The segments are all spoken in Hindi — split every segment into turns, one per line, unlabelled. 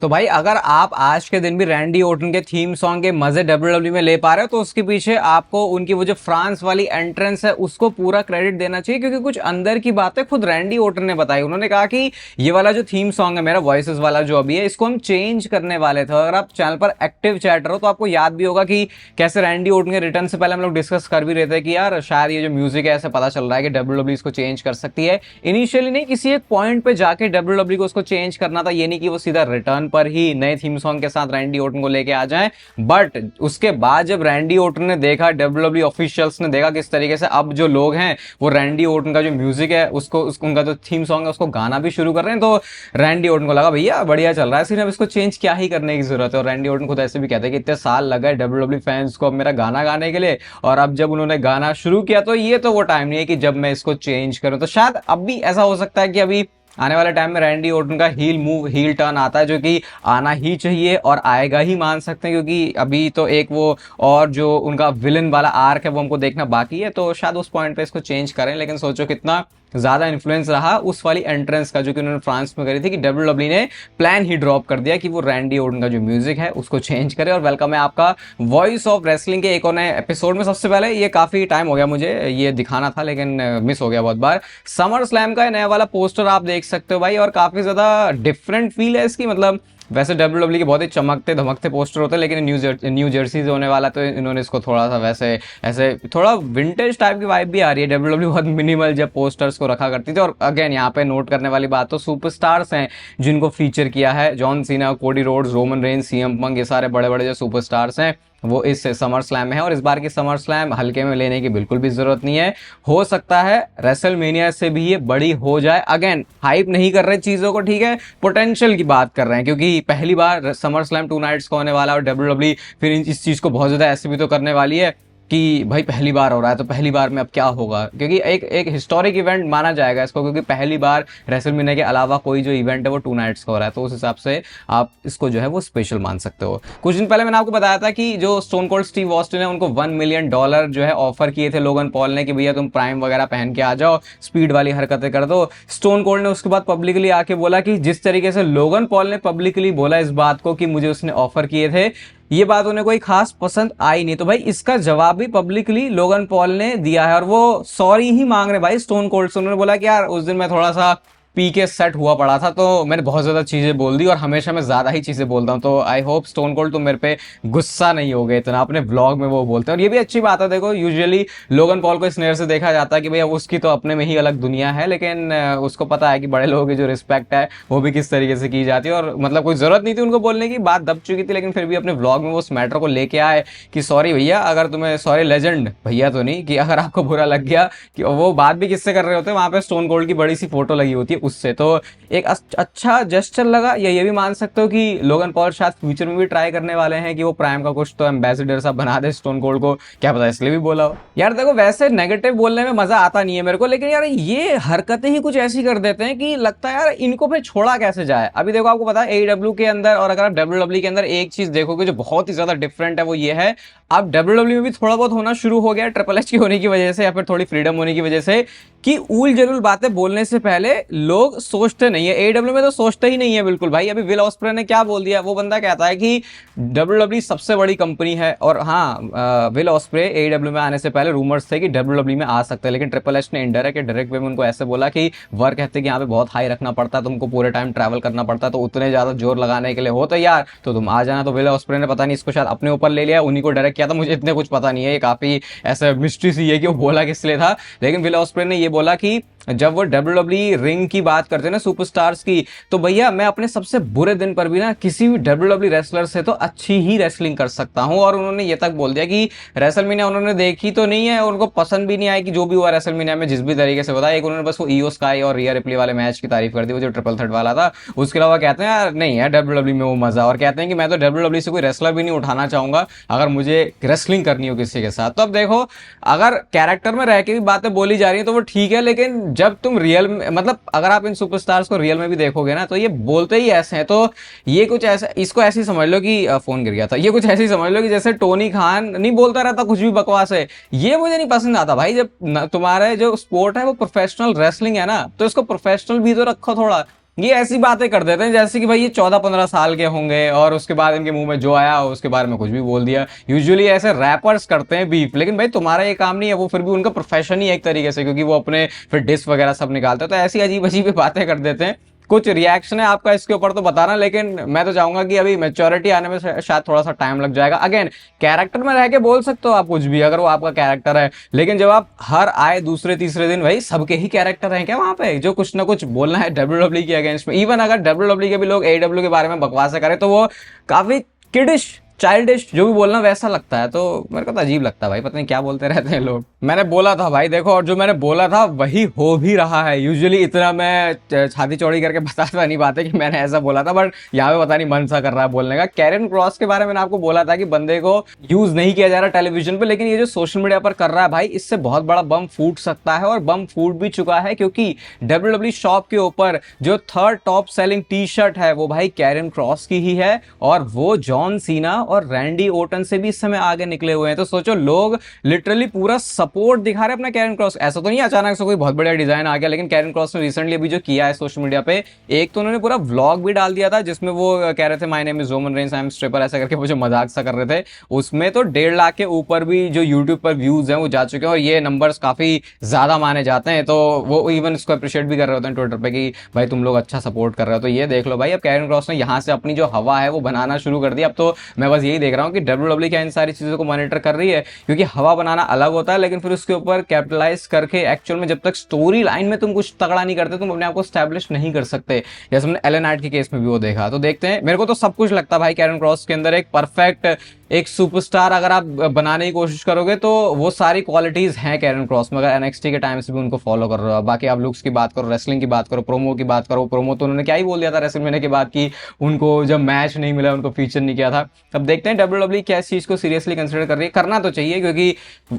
तो भाई अगर आप आज के दिन भी रैंडी ओटन के थीम सॉन्ग के मजे डब्ल्यूडब्ल्यू में ले पा रहे हो तो उसके पीछे आपको उनकी वो जो फ्रांस वाली एंट्रेंस है उसको पूरा क्रेडिट देना चाहिए, क्योंकि कुछ अंदर की बातें खुद रैंडी ओटन ने बताई। उन्होंने कहा कि ये वाला जो थीम सॉन्ग है मेरा वॉइसेस वाला जो अभी है, इसको हम चेंज करने वाले थे। अगर आप चैनल पर एक्टिव चैटर हो तो आपको याद भी होगा कि कैसे रैंडी ओटन के रिटर्न से पहले हम लोग डिस्कस कर भी रहे थे कि यार शायद ये जो म्यूजिक है ऐसे पता चल रहा है कि डब्ल्यूडब्ल्यू इसको चेंज कर सकती है। इनिशियली नहीं, किसी एक पॉइंट पे जाके डब्ल्यूडब्ल्यू को उसको चेंज करना था, ये नहीं कि वो सीधा रिटर्न पर ही नए थीम सॉन्ग के साथ रैंडी ओटन को लेके आ जाएं। बट उसके बाद जब रैंडी ओटन ने देखा, डब्ल्यूडब्ल्यू ऑफिशियल्स ने देखा किस तरीके से अब जो लोग हैं वो रैंडी ओटन का जो म्यूजिक है उसको उनका जो थीम सॉन्ग है उसको गाना भी शुरू कर रहे हैं, तो रैंडी ओटन को लगा भैया बढ़िया चल रहा है सीन, अब इसको चेंज क्या ही करने की जरूरत है। और रैंडी ओटन खुद ऐसे भी कहते हैं कि इतने साल लगे डब्ल्यूडब्ल्यू फैंस को अब मेरा गाना गाने के लिए, और अब जब उन्होंने गाना शुरू किया तो ये तो वो टाइम नहीं है कि जब मैं इसको चेंज करूं। तो शायद अब भी ऐसा हो सकता है कि अभी आने वाले टाइम में रैंडी ओटन का हील मूव, हील टर्न आता है, जो कि आना ही चाहिए और आएगा ही मान सकते हैं, क्योंकि अभी तो एक वो और जो उनका विलन वाला आर्क है वो हमको देखना बाकी है। तो शायद उस पॉइंट पे इसको चेंज करें, लेकिन सोचो कितना ज्यादा इन्फ्लुएंस रहा उस वाली एंट्रेंस का जो कि उन्होंने फ्रांस में करी थी, कि डब्ल्यूडब्ल्यू ने प्लान ही ड्रॉप कर दिया कि वो रैंडी ओटन का जो म्यूजिक है उसको चेंज करे। और वेलकम है आपका वॉइस ऑफ रेसलिंग के एक और नए एपिसोड में। सबसे पहले ये काफी टाइम हो गया मुझे ये दिखाना था, लेकिन मिस हो गया बहुत बार। समर स्लैम का नया वाला पोस्टर आप देख सकते हो भाई, और काफी ज्यादा डिफरेंट फील है इसकी। मतलब वैसे डब्ल्यूडब्ल्यू के बहुत ही चमकते धमकते पोस्टर होते हैं, लेकिन न्यू जर्सी होने वाला तो इन्होंने इसको थोड़ा सा वैसे ऐसे थोड़ा विंटेज टाइप की वाइब भी आ रही है। डब्ल्यूडब्ल्यू बहुत मिनिमल जब पोस्टर्स को रखा करती थी। और अगेन यहाँ पे नोट करने वाली बात तो सुपरस्टार्स हैं जिनको फीचर किया है, John Cena, Cody Rhodes, Roman Reigns, CM Punk, ये सारे बड़े बड़े जो सुपरस्टार्स हैं वो इस समर स्लैम में है। और इस बार की समर स्लैम हल्के में लेने की बिल्कुल भी जरूरत नहीं है, हो सकता है रेसलमेनिया से भी ये बड़ी हो जाए। अगेन हाइप नहीं कर रहे चीजों को, ठीक है, पोटेंशियल की बात कर रहे हैं, क्योंकि पहली बार समर स्लैम 2 नाइट्स का होने वाला है और डब्ल्यूडब्ल्यू फिर इस चीज को बहुत ज्यादा ऐसे भी तो करने वाली है कि भाई पहली बार हो रहा है तो पहली बार में अब क्या होगा, क्योंकि एक हिस्टोरिक इवेंट माना जाएगा इसको, क्योंकि पहली बार रेसलमेनिया के अलावा कोई जो इवेंट है वो 2 नाइट्स का हो रहा है, तो उस हिसाब से आप इसको जो है वो स्पेशल मान सकते हो। कुछ दिन पहले मैंने आपको बताया था कि जो स्टोन कोल्ड स्टीव ऑस्टिन है उनको $1 मिलियन जो है ऑफर किए थे लोगन पॉल ने कि भैया तुम प्राइम वगैरह पहन के आ जाओ, स्पीड वाली हरकतें कर दो। स्टोन कोल्ड ने उसके बाद पब्लिकली आके बोला कि जिस तरीके से लोगन पॉल ने पब्लिकली बोला इस बात को कि मुझे उसने ऑफर किए थे, ये बात उन्हें कोई खास पसंद आई नहीं। तो भाई इसका जवाब भी पब्लिकली लोगन पॉल ने दिया है, और वो सॉरी ही मांग रहे भाई स्टोन कोल्ड से। उन्होंने बोला कि यार उस दिन मैं थोड़ा सा पी के सेट हुआ पड़ा था तो मैंने बहुत ज्यादा चीजें बोल दी, और हमेशा मैं ज्यादा ही चीजें बोलता हूं, तो आई होप स्टोन कोल्ड तुम मेरे पे गुस्सा नहीं हो गए इतना। अपने ब्लॉग में वो बोलते हैं और ये भी अच्छी बात है। देखो यूजुअली लोगन पॉल को इस नजर से देखा जाता है कि भैया उसकी तो अपने में ही अलग दुनिया है, लेकिन उसको पता है कि बड़े लोगों की जो रिस्पेक्ट है वो भी किस तरीके से की जाती है। और मतलब कोई जरूरत नहीं थी उनको बोलने की, बात दब चुकी थी, लेकिन फिर भी अपने ब्लॉग में वो उस मैटर को लेके आए कि सॉरी भैया, अगर तुम्हें, सॉरी लेजेंड भैया तो नहीं, कि अगर आपको बुरा लग गया, कि वो बात भी किससे कर रहे होते हैं, वहां पे स्टोन कोल्ड की बड़ी सी फोटो लगी होती है उससे, तो एक अच्छा जेस्चर लगा। या ये भी मान सकते हो कि लोगन पॉल शायद फ्यूचर में भी ट्राई करने वाले हैं कि वो प्राइम का कुछ तो एम्बेसडर सा बना दे स्टोन कोल्ड को, क्या पता इसलिए भी बोला हो। यार देखो वैसे नेगेटिव बोलने में मजा आता नहीं है मेरे को, लेकिन यार ये हरकतें ही कुछ ऐसी कर देते हैं कि लगता है यार इनको फिर छोड़ा कैसे जाए। अभी देखो आपको पता है एडब्ल्यू के अंदर, और अगर आप डब्ल्यूडब्ल्यू के अंदर एक चीज देखोगे जो बहुत ही ज्यादा डिफरेंट है वो ये है, अब डब्ल्यूडब्ल्यू में भी थोड़ा बहुत होना शुरू हो गया ट्रिपल एच की होने की वजह से, या फिर थोड़ी फ्रीडम होने की वजह से, कि ऊल जरूल बातें बोलने से पहले लोग सोचते नहीं है। एडब्ल्यू में तो सोचते ही नहीं है बिल्कुल भाई। अभी विल ऑस्प्रे ने क्या बोल दिया, वो बंदा कहता है कि डब्ल्यूडब्ल्यू सबसे बड़ी कंपनी है, और हाँ विल ऑस्प्रे एडब्ल्यू में आने से पहले रूमर्स थे कि डब्ल्यूडब्ल्यू में आ सकते हैं, लेकिन ट्रिपल एच ने डायरेक्ट वे में उनको ऐसे बोला कि वर्क कहते कि यहाँ पे बहुत हाई रखना पड़ता है, तुमको पूरे टाइम ट्रैवल करना पड़ता है, तो उतने ज्यादा जोर लगाने के लिए हो तैयार तो तुम आ जाना। तो विल ऑस्प्रे ने पता नहीं इसको शायद अपने ऊपर ले लिया, उन्हीं को डायरेक्ट किया था, मुझे इतने कुछ पता नहीं है, ये काफी ऐसा मिस्ट्री सी है कि वो बोला किस लिए था। लेकिन विल ऑस्प्रे ने ये बोला कि जब वो डब्ल्यूडब्ल्यू रिंग की बात करते हैं ना सुपरस्टार्स की, तो भैया मैं अपने सबसे बुरे दिन पर भी ना किसी भी डब्ल्यूडब्ल्यू रेसलर से तो अच्छी ही रेसलिंग कर सकता हूं। और उन्होंने ये तक बोल दिया कि रेसलमेनिया उन्होंने देखी तो नहीं है, उनको पसंद भी नहीं आई कि जो भी हुआ रेसलमेनिया में जिस भी तरीके से बताया। एक उन्होंने बस वो ईओ स्काई और रिया रिप्ली वाले मैच की तारीफ कर दी, वो जो ट्रिपल थ्रेट वाला था। उसके अलावा कहते हैं यार नहीं है डब्ल्यूडब्ल्यू में वो मजा, और कहते हैं कि मैं तो डब्ल्यूडब्ल्यू से कोई रेसलर भी नहीं उठाना चाहूंगा अगर मुझे रेसलिंग करनी हो किसी के साथ। तो अब देखो अगर कैरेक्टर में रह के भी बातें बोली जा रही है तो वो ठीक है, लेकिन जब तुम रियल मतलब अगर आप इन सुपरस्टार्स को रियल में भी देखोगे ना तो ये बोलते ही ऐसे हैं। तो ये कुछ ऐसा, इसको ऐसे ही समझ लो कि फोन गिर गया था, ये कुछ ऐसे ही समझ लो कि जैसे टोनी खान नहीं बोलता रहता कुछ भी बकवास है। ये मुझे नहीं पसंद आता भाई। जब तुम्हारे जो स्पोर्ट है वो प्रोफेशनल रेसलिंग है ना, तो इसको प्रोफेशनल भी तो रखो थोड़ा। ये ऐसी बातें कर देते हैं जैसे कि भाई ये 14-15 साल के होंगे और उसके बाद इनके मुंह में जो आया उसके बारे में कुछ भी बोल दिया। यूजुअली ऐसे रैपर्स करते हैं बीफ, लेकिन भाई तुम्हारा ये काम नहीं है, वो फिर भी उनका प्रोफेशन ही है एक तरीके से, क्योंकि वो अपने फिर डिस वगैरह सब निकालते हैं। तो ऐसी अजीब अजीब बातें कर देते हैं। कुछ रिएक्शन है आपका इसके ऊपर तो बताना, लेकिन मैं तो चाहूंगा कि अभी मैच्योरिटी आने में शायद थोड़ा सा टाइम लग जाएगा। अगेन, कैरेक्टर में रह के बोल सकते हो आप कुछ भी अगर वो आपका कैरेक्टर है, लेकिन जब आप हर आए दूसरे तीसरे दिन भाई सबके ही कैरेक्टर हैं क्या वहां पे जो कुछ ना कुछ बोलना है डब्ल्यूडब्ल्यू के अगेंस्ट में। इवन अगर डब्ल्यूडब्ल्यू के भी लोग एडब्ल्यू के बारे में बकवास करें तो वो काफी किडिश चाइल्डिश जो भी बोलना वैसा लगता है। तो मेरे को तो अजीब लगता है भाई, पता नहीं क्या बोलते रहते हैं लोग। मैंने बोला था भाई देखो, और जो मैंने बोला था वही हो भी रहा है। यूजुअली इतना मैं छाती चौड़ी करके बताता नहीं पाते कि मैंने ऐसा बोला था, बट यहाँ पे पता नहीं मन सा कर रहा है बोलने का। कैरन क्रॉस के बारे में मैंने आपको बोला था कि बंदे को यूज नहीं किया जा रहा टेलीविजन पे, लेकिन ये जो सोशल मीडिया पर कर रहा है भाई, इससे बहुत बड़ा बम फूट सकता है, और बम फूट भी चुका है, क्योंकि डब्ल्यूडब्ल्यू शॉप के ऊपर जो third top selling T shirt है वो भाई कैरन क्रॉस की ही है, और वो जॉन सीना और रैंडी ओटन से भी इस समय आगे निकले हुए हैं। तो सोचो, लोग लिटरली पूरा सपोर्ट दिखा रहे हैं अपना कैरन क्रॉस। ऐसा तो नहीं अचानक से कोई बहुत बड़ा डिजाइन आ गया, लेकिन कैरन क्रॉस ने रिसेंटली अभी जो किया है सोशल मीडिया पे, एक तो उन्होंने पूरा व्लॉग भी डाल दिया था जिसमें वो कह रहे थे my name is Roman Reigns, I am stripper, ऐसा करके वो जो मजाक सा कर रहे थे। उसमें तो 1.5 लाख के ऊपर भी जो यूट्यूब पर व्यूज हैं वो जा चुके हैं, और ये नंबर्स काफी ज्यादा माने जाते हैं। तो वो इवन इसको अप्रिशिएट भी कर रहे होते हैं ट्विटर पे कि भाई तुम लोग अच्छा सपोर्ट कर रहे हो। तो ये देख लो भाई, अब कैरन क्रॉस ने यहाँ से अपनी जो हवा है वो बनाना शुरू कर दी। अब तो मैं बस यही देख रहा हूँ कि डब्ल्यूडब्ल्यू क्या इन सारी चीजों को मॉनिटर कर रही है, क्योंकि हवा बनाना अलग होता है, लेकिन फिर उसके ऊपर कैपिटलाइज करके एक्चुअल में जब तक स्टोरी लाइन में तुम कुछ तगड़ा नहीं करते, तुम अपने आप को स्टैब्लिश नहीं कर सकते। जैसे हमने एलन नाइट के केस में भी वो देखा। तो देखते हैं, मेरे को तो सब कुछ लगता है भाई कैरन क्रॉस के अंदर एक परफेक्ट एक सुपरस्टार अगर आप बनाने की कोशिश करोगे तो वो सारी क्वालिटीज हैं कैरन क्रॉस में, अगर एनएक्सटी के टाइम से भी उनको फॉलो कर रहे हो। बाकी आप लुक्स की बात करो, रेसलिंग की बात करो, प्रोमो की बात करो। प्रोमो तो उन्होंने क्या ही बोल दिया था रेसलमेनिया के बाद कि उनको जब मैच नहीं मिला उनको फीचर नहीं किया था। अब देखते हैं डब्ल्यूडब्ल्यू क्या इस चीज को सीरियसली कंसिडर कर रही है। करना तो चाहिए, क्योंकि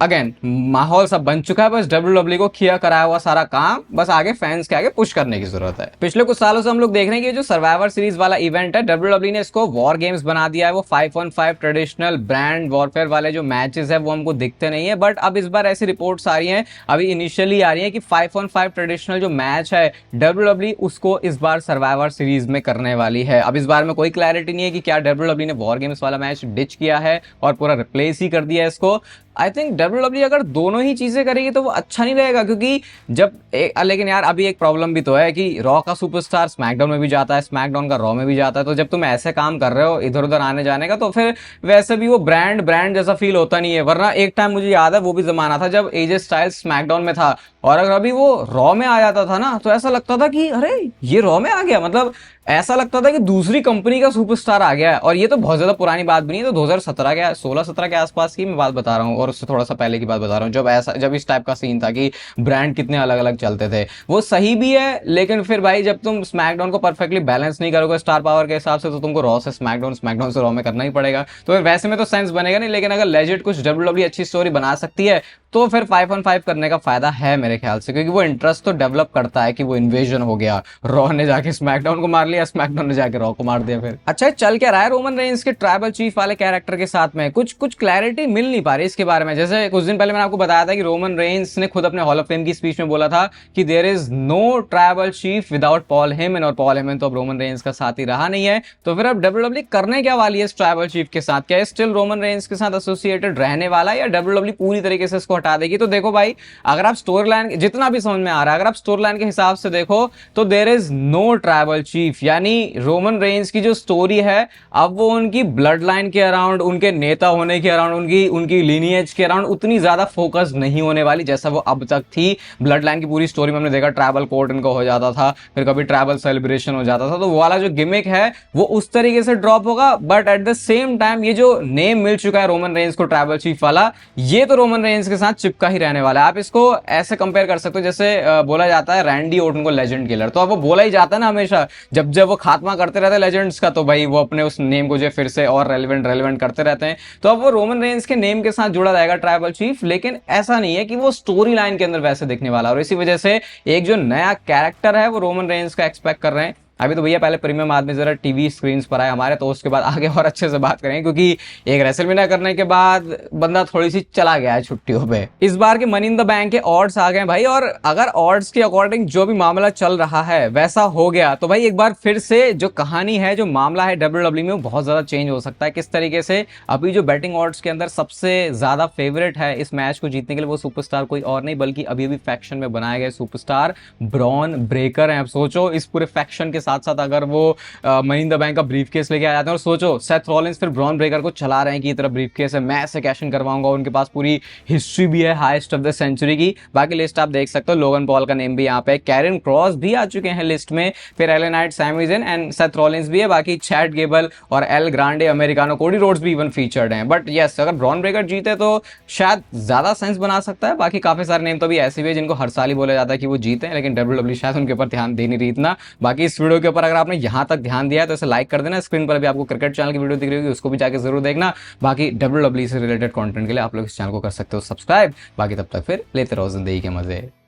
अगेन माहौल सब बन चुका है, बस डब्ल्यूडब्ल्यू को किया कराया हुआ सारा काम बस आगे फैंस के आगे पुश करने की जरूरत है। पिछले कुछ सालों से हम लोग देख रहे हैं कि जो सर्वाइवर सीरीज वाला इवेंट है, डब्ल्यूडब्ल्यू ने इसको वॉर गेम्स बना दिया है। वो 5-on-5 ट्रेडिशनल ब्रांड वॉरफेयर वाले जो मैचेस है वो हमको दिखते नहीं है, बट अब इस बार ऐसी रिपोर्ट्स आ रही हैं, अभी इनिशियली आ रही है कि 5-on-5 ट्रेडिशनल जो मैच है डब्ल्यूडब्ल्यू उसको इस बार सर्वाइवर सीरीज में करने वाली है। अब इस बार में कोई क्लैरिटी नहीं है कि क्या डब्ल्यूडब्ल्यू ने वॉर गेम्स वाला मैच डिच किया है और पूरा रिप्लेस ही कर दिया है इसको। आई थिंक डब्ल्यूडब्ल्यू अगर दोनों ही चीजें करेगी तो वो अच्छा नहीं रहेगा, क्योंकि जब लेकिन यार अभी एक प्रॉब्लम भी तो है कि रॉ का सुपरस्टार स्मैकडाउन में भी जाता है, स्मैकडाउन का रॉ में भी जाता है। तो जब तुम ऐसे काम कर रहे हो इधर उधर आने जाने का, तो फिर वैसे भी वो ब्रांड जैसा फील होता नहीं है। वरना एक टाइम मुझे याद है वो भी जमाना था जब एजे स्टाइल्स स्मैकडाउन में था, और अगर अभी वो रॉ में आ जाता था ना तो ऐसा लगता था कि अरे ये रॉ में आ गया, मतलब ऐसा लगता था कि दूसरी कंपनी का सुपरस्टार आ गया है। और ये तो बहुत ज्यादा पुरानी बात भी नहीं है, तो 2017 के 16-17 के आसपास की मैं बात बता रहा हूँ, और उससे थोड़ा सा पहले की बात बता रहा हूँ, जब इस टाइप का सीन था कि ब्रांड कितने अलग अलग चलते थे। वो सही भी है, लेकिन फिर भाई जब तुम स्मैकडाउन को परफेक्टली बैलेंस नहीं करोगे स्टार पावर के हिसाब से, तो तुमको रॉ से स्मैकडाउन, स्मैकडाउन से रॉ में करना ही पड़ेगा। तो फिर वैसे में तो सेंस बनेगा नहीं, लेकिन अगर लेजिट कुछ डब्ल्यूडब्ल्यू अच्छी स्टोरी बना सकती है तो फिर 5-on-5 करने का फायदा है मेरे ख्याल से, क्योंकि वो इंटरेस्ट तो डेवलप करता है कि वो इन्वेजन हो गया, रॉ ने जाके स्मैकडाउन को मार लिया, स्मैकडाउन ने जाके रॉ को मार दिया। फिर अच्छा चल क्या रहा है रोमन रेंस के ट्राइबल चीफ वाले कैरेक्टर के साथ में, कुछ क्लैरिटी मिल नहीं पा रही इसके बारे में। जैसे कुछ दिन पहले मैंने आपको बताया था कि रोमन रेंस ने खुद अपने हॉल ऑफ फेम की स्पीच में बोला था कि there is no tribal chief without Paul Heyman, और पॉल हेमन तो अब रोमन रेंस का साथी रहा नहीं है। तो फिर अब डब्ल्यूडब्ल्यू करने क्या वाली है इस ट्राइबल चीफ के साथ? क्या स्टिल रोमन रेंस के साथ एसोसिएटेड रहने वाला है, या डब्ल्यूडब्ल्यू पूरी तरीके से इसको हटा देगी? तो देखो भाई, अगर आप स्टोरी लाइन जितना भी समझ में आ रहा है, अगर आप स्टोरी लाइन के हिसाब से देखो तो there is no tribal chief, यानी रोमन रेंस की जो स्टोरी है अब वो उनकी ब्लड लाइन के अराउंड, उनके नेता होने के अराउंड, उनकी लीनियज के अराउंड उतनी ज्यादा फोकस नहीं होने वाली जैसा वो अब तक थी। ब्लड लाइन की पूरी स्टोरी में हमने देखा ट्राइबल कोर्ट इनका हो जाता था, फिर कभी ट्राइबल सेलिब्रेशन हो जाता था, तो वो वाला जो गिमिक है वो उस तरीके से ड्रॉप होगा। But at the same time ये जो नेम मिल चुका है रोमन रेंस को ट्राइबल चीफ वाला, ये तो रोमन रेंस के साथ चिपका ही रहने वाला है। आप इसको ऐसे कंपेयर कर सकते हो जैसे बोला जाता है रैंडी ओटन को लेजेंड किलर, तो अब वो बोला ही जाता है ना हमेशा, जब वो खात्मा करते रहते हैं लेजेंड्स का, तो भाई वो अपने उस नेम को जो फिर से और रेलेवेंट करते रहते हैं। तो अब वो रोमन रेंस के नेम के साथ जुड़ा रहेगा ट्राइबल चीफ, लेकिन ऐसा नहीं है कि वो स्टोरी लाइन के अंदर वैसे दिखने वाला। और इसी वजह से एक जो नया कैरेक्टर है वो रोमन रेंस का एक्सपेक्ट कर रहे हैं अभी तो भैया पहले प्रीमियम आदमी जरा टीवी स्क्रीन पर आए हमारे, तो उसके बाद आगे और अच्छे से बात करेंगे, क्योंकि एक रेसलमेनिया करने के बाद बंदा थोड़ी सी चला गया है छुट्टियों पे। इस बार के मनी इन द बैंक के ऑड्स आ गए भाई, और अगर ऑड्स के अकॉर्डिंग जो भी मामला चल रहा है वैसा हो गया तो भाई एक बार फिर से जो कहानी है, जो मामला है WWE में, वो बहुत ज्यादा चेंज हो सकता है। किस तरीके से अभी जो बैटिंग ऑड्स के अंदर सबसे ज्यादा फेवरेट है इस मैच को जीतने के लिए, वो सुपरस्टार कोई और नहीं बल्कि अभी अभी फैक्शन में बनाए गए सुपरस्टार ब्रॉन ब्रेकर हैं। अब सोचो इस पूरे फैक्शन के साथ साथ अगर वो मनी इन द बैंक का ब्रीफ केस लेके आ जाते हैं, और सोचो सेथ रॉलिंस फिर ब्रॉन ब्रेकर को चला रहे हैं कि तरफ ब्रीफ केस है, मैं ऐसे कैश इन करवाऊंगा, उनके पास पूरी हिस्ट्री भी है हाईएस्ट ऑफ द सेंचुरी की। बाकी लिस्ट आप देख सकते हो, लोगन पॉल का नेम भी यहाँ पे, कैरन क्रॉस भी आ चुके हैं लिस्ट में, फिर Alan Knight, Sami Zayn and Seth Rollins भी है, बाकी चैट गेबल और El Grande Americano, Cody Rhodes भी इवन फीचर्ड हैं। बट यस, अगर ब्रॉन ब्रेकर जीते तो शायद ज्यादा सेंस बना सकता है। बाकी काफी सारे नेम तो भी ऐसे भी है जिनको हर साल ही बोला जाता है कि वो जीते हैं, लेकिन WWE शायद उनके ऊपर ध्यान दे नहीं रही इतना। बाकी इस वीडियो के ऊपर अगर आपने यहां तक ध्यान दिया है तो इसे लाइक कर देना। स्क्रीन पर भी आपको क्रिकेट चैनल की वीडियो दिख रही होगी, उसको भी जाके जरूर देखना। बाकी WWE से रिलेटेड कंटेंट के लिए आप लोग इस चैनल को कर सकते हो सब्सक्राइब। बाकी तब तक फिर लेते रहो जिंदगी के मजे।